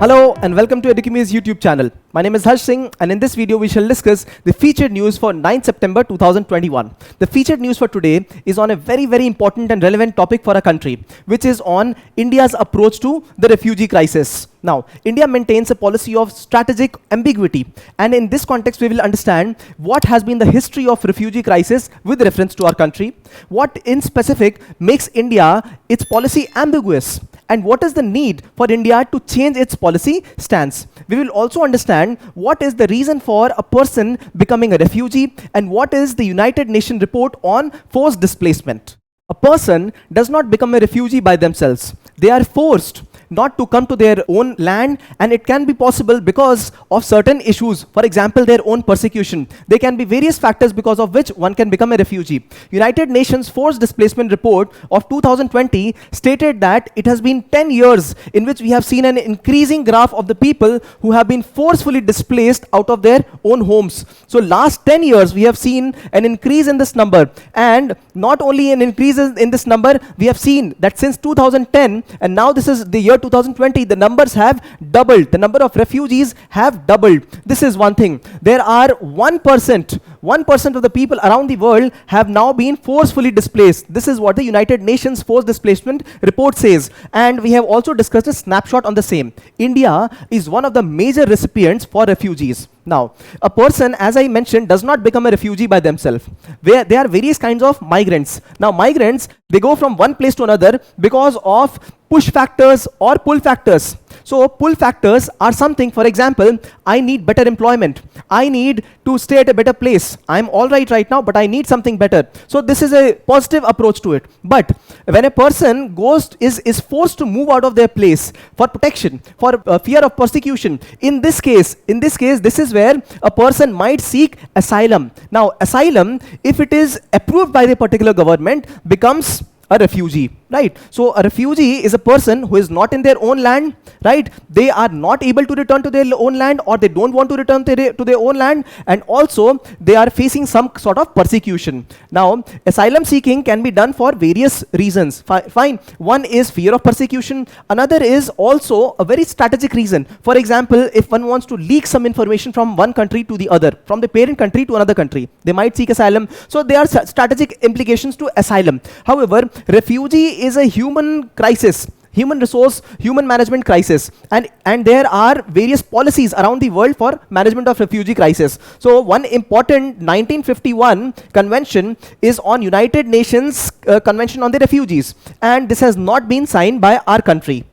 Hello and welcome to Educimi's YouTube channel. My name is Harsh Singh, and in this video we shall discuss the featured news for 9th September 2021. The featured news for today is on a very important and relevant topic for our country, which is on India's approach to the refugee crisis. Now, India maintains a policy of strategic ambiguity, and in this context we will understand what has been the history of refugee crisis with reference to our country, what in specific makes India its policy ambiguous, and what is the need for India to change its policy stance. We will also understand what is the reason for a person becoming a refugee and what is the United Nations report on forced displacement. A person does not become a refugee by themselves. They are forced not to come to their own land, and it can be possible because of certain issues. For example, their own persecution. There can be various factors because of which one can become a refugee. United Nations Forced Displacement Report of 2020 stated that it has been 10 years in which we have seen an increasing graph of the people who have been forcefully displaced out of their own homes. So last 10 years we have seen an increase in this number, and not only an increase in this number, we have seen that since 2010 and now this is the year 2020, the numbers have doubled. The number of refugees have doubled. This is one thing. There are 1% of the people around the world have now been forcefully displaced. This is what the United Nations Forced Displacement Report says. And we have also discussed a snapshot on the same. India is one of the major recipients for refugees. Now, a person, as I mentioned, does not become a refugee by themselves. There are various kinds of migrants. Now, migrants, they go from one place to another because of push factors or pull factors. So pull factors are something, for example, I need better employment. I need to stay at a better place. I'm all right now, but I need something better. So this is a positive approach to it. But when a person is forced to move out of their place for protection, for fear of persecution, in this case, this is where a person might seek asylum. Now, asylum, if it is approved by the particular government, becomes a refugee, right? So a refugee is a person who is not in their own land, right? They are not able to return to their own land, or they don't want to return to their own land, and also they are facing some sort of persecution. Now, asylum seeking can be done for various reasons. Fine. One is fear of persecution. Another is also a very strategic reason. For example, if one wants to leak some information from one country to the other, from the parent country to another country, they might seek asylum. So there are strategic implications to asylum. However, refugee is a human crisis, human resource, human management crisis, and there are various policies around the world for management of refugee crisis. So one important 1951 convention is on United Nations Convention on the Refugees, and this has not been signed by our country.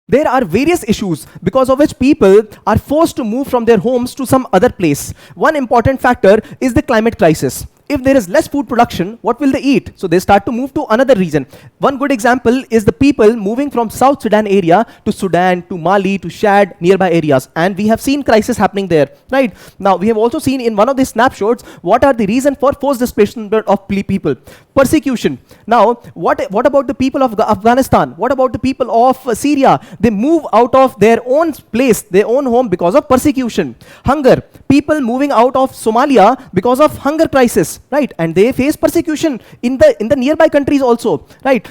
There are various issues because of which people are forced to move from their homes to some other place. One important factor is the climate crisis. If there is less food production, what will they eat? So they start to move to another region. One good example is the people moving from South Sudan area to Sudan, to Mali, to Chad, nearby areas. And we have seen crisis happening there, right? Now, we have also seen in one of these snapshots, what are the reasons for forced displacement of people? Persecution. Now, what about the people of Afghanistan? What about the people of Syria? They move out of their own place, their own home because of persecution. Hunger. People moving out of Somalia because of hunger crisis, right? And they face persecution in the nearby countries also, right?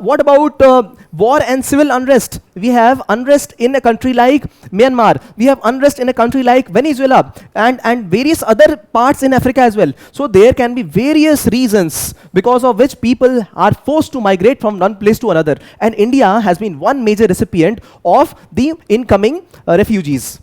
What about war and civil unrest? We have unrest in a country like Myanmar. We have unrest in a country like Venezuela and various other parts in Africa as well. So there can be various reasons because of which people are forced to migrate from one place to another. And India has been one major recipient of the incoming refugees.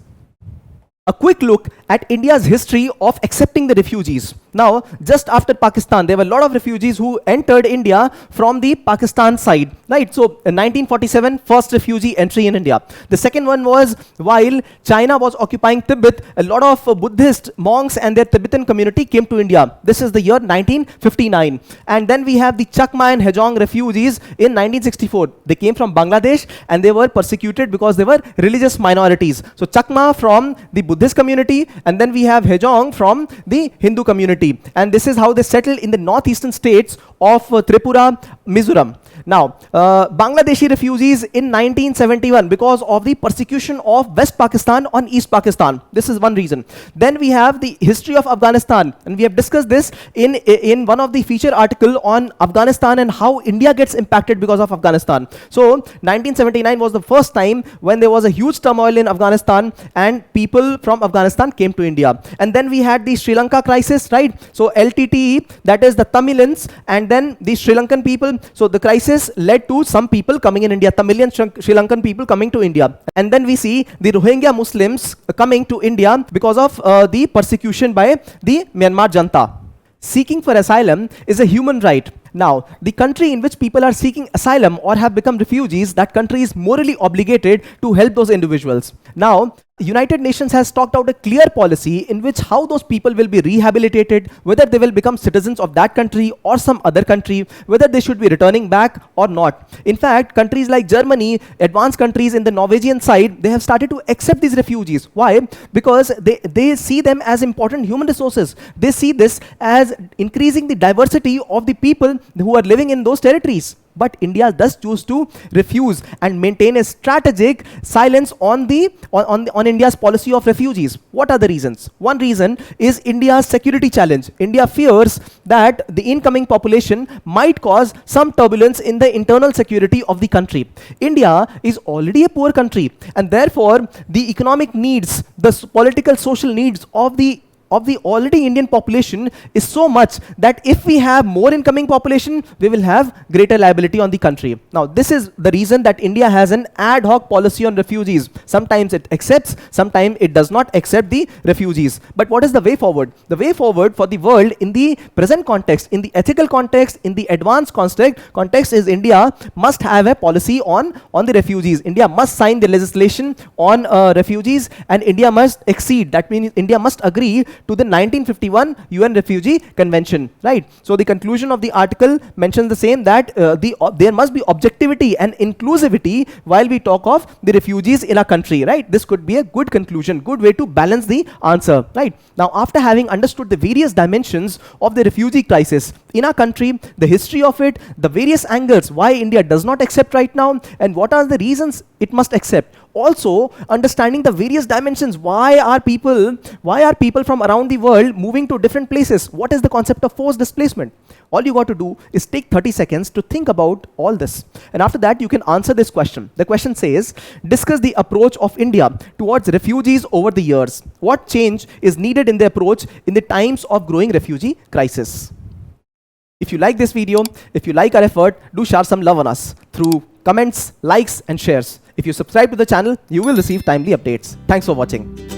A quick look at India's history of accepting the refugees. Now, just after Pakistan, there were a lot of refugees who entered India from the Pakistan side, right? So, in 1947, first refugee entry in India. The second one was while China was occupying Tibet, a lot of Buddhist monks and their Tibetan community came to India. This is the year 1959. And then we have the Chakma and Hejong refugees in 1964. They came from Bangladesh and they were persecuted because they were religious minorities. So, Chakma from the Buddhist community, and then we have Hejong from the Hindu community. And this is how they settled in the northeastern states of Tripura, Mizoram. Now, Bangladeshi refugees in 1971 because of the persecution of West Pakistan on East Pakistan. This is one reason. Then we have the history of Afghanistan, and we have discussed this in one of the feature article on Afghanistan and how India gets impacted because of Afghanistan. So 1979 was the first time when there was a huge turmoil in Afghanistan and people from Afghanistan came to India. And then we had the Sri Lanka crisis, right? So LTTE, that is the Tamilians, and then the Sri Lankan people. So the crisis led to some people coming in India, Tamilian Sri Lankan people coming to India. And then we see the Rohingya Muslims coming to India because of the persecution by the Myanmar Janta. Seeking for asylum is a human right. Now, the country in which people are seeking asylum or have become refugees, that country is morally obligated to help those individuals. Now, United Nations has talked out a clear policy in which how those people will be rehabilitated, whether they will become citizens of that country or some other country, whether they should be returning back or not. In fact, countries like Germany, advanced countries in the Norwegian side, they have started to accept these refugees. Why? Because they see them as important human resources. They see this as increasing the diversity of the people who are living in those territories. But India does choose to refuse and maintain a strategic silence on India's policy of refugees. What are the reasons? One reason is India's security challenge. India fears that the incoming population might cause some turbulence in the internal security of the country. India is already a poor country, and therefore the economic needs, the political social needs of the already Indian population is so much that if we have more incoming population, we will have greater liability on the country. Now, this is the reason that India has an ad hoc policy on refugees. Sometimes it accepts, sometimes it does not accept the refugees. But what is the way forward? The way forward for the world in the present context, in the ethical context, in the advanced context is India must have a policy on the refugees. India must sign the legislation on refugees, and India must accede. That means India must agree to the 1951 UN Refugee Convention, right? So the conclusion of the article mentions the same, that there must be objectivity and inclusivity while we talk of the refugees in our country, right? This could be a good conclusion, good way to balance the answer, right? Now, after having understood the various dimensions of the refugee crisis in our country, the history of it, the various angles why India does not accept right now, and what are the reasons it must accept. Also, understanding the various dimensions, why are people from around the world moving to different places? What is the concept of forced displacement? All you got to do is take 30 seconds to think about all this. And after that, you can answer this question. The question says, discuss the approach of India towards refugees over the years. What change is needed in the approach in the times of growing refugee crisis? If you like this video, if you like our effort, do share some love on us through comments, likes, and shares. If you subscribe to the channel, you will receive timely updates. Thanks for watching.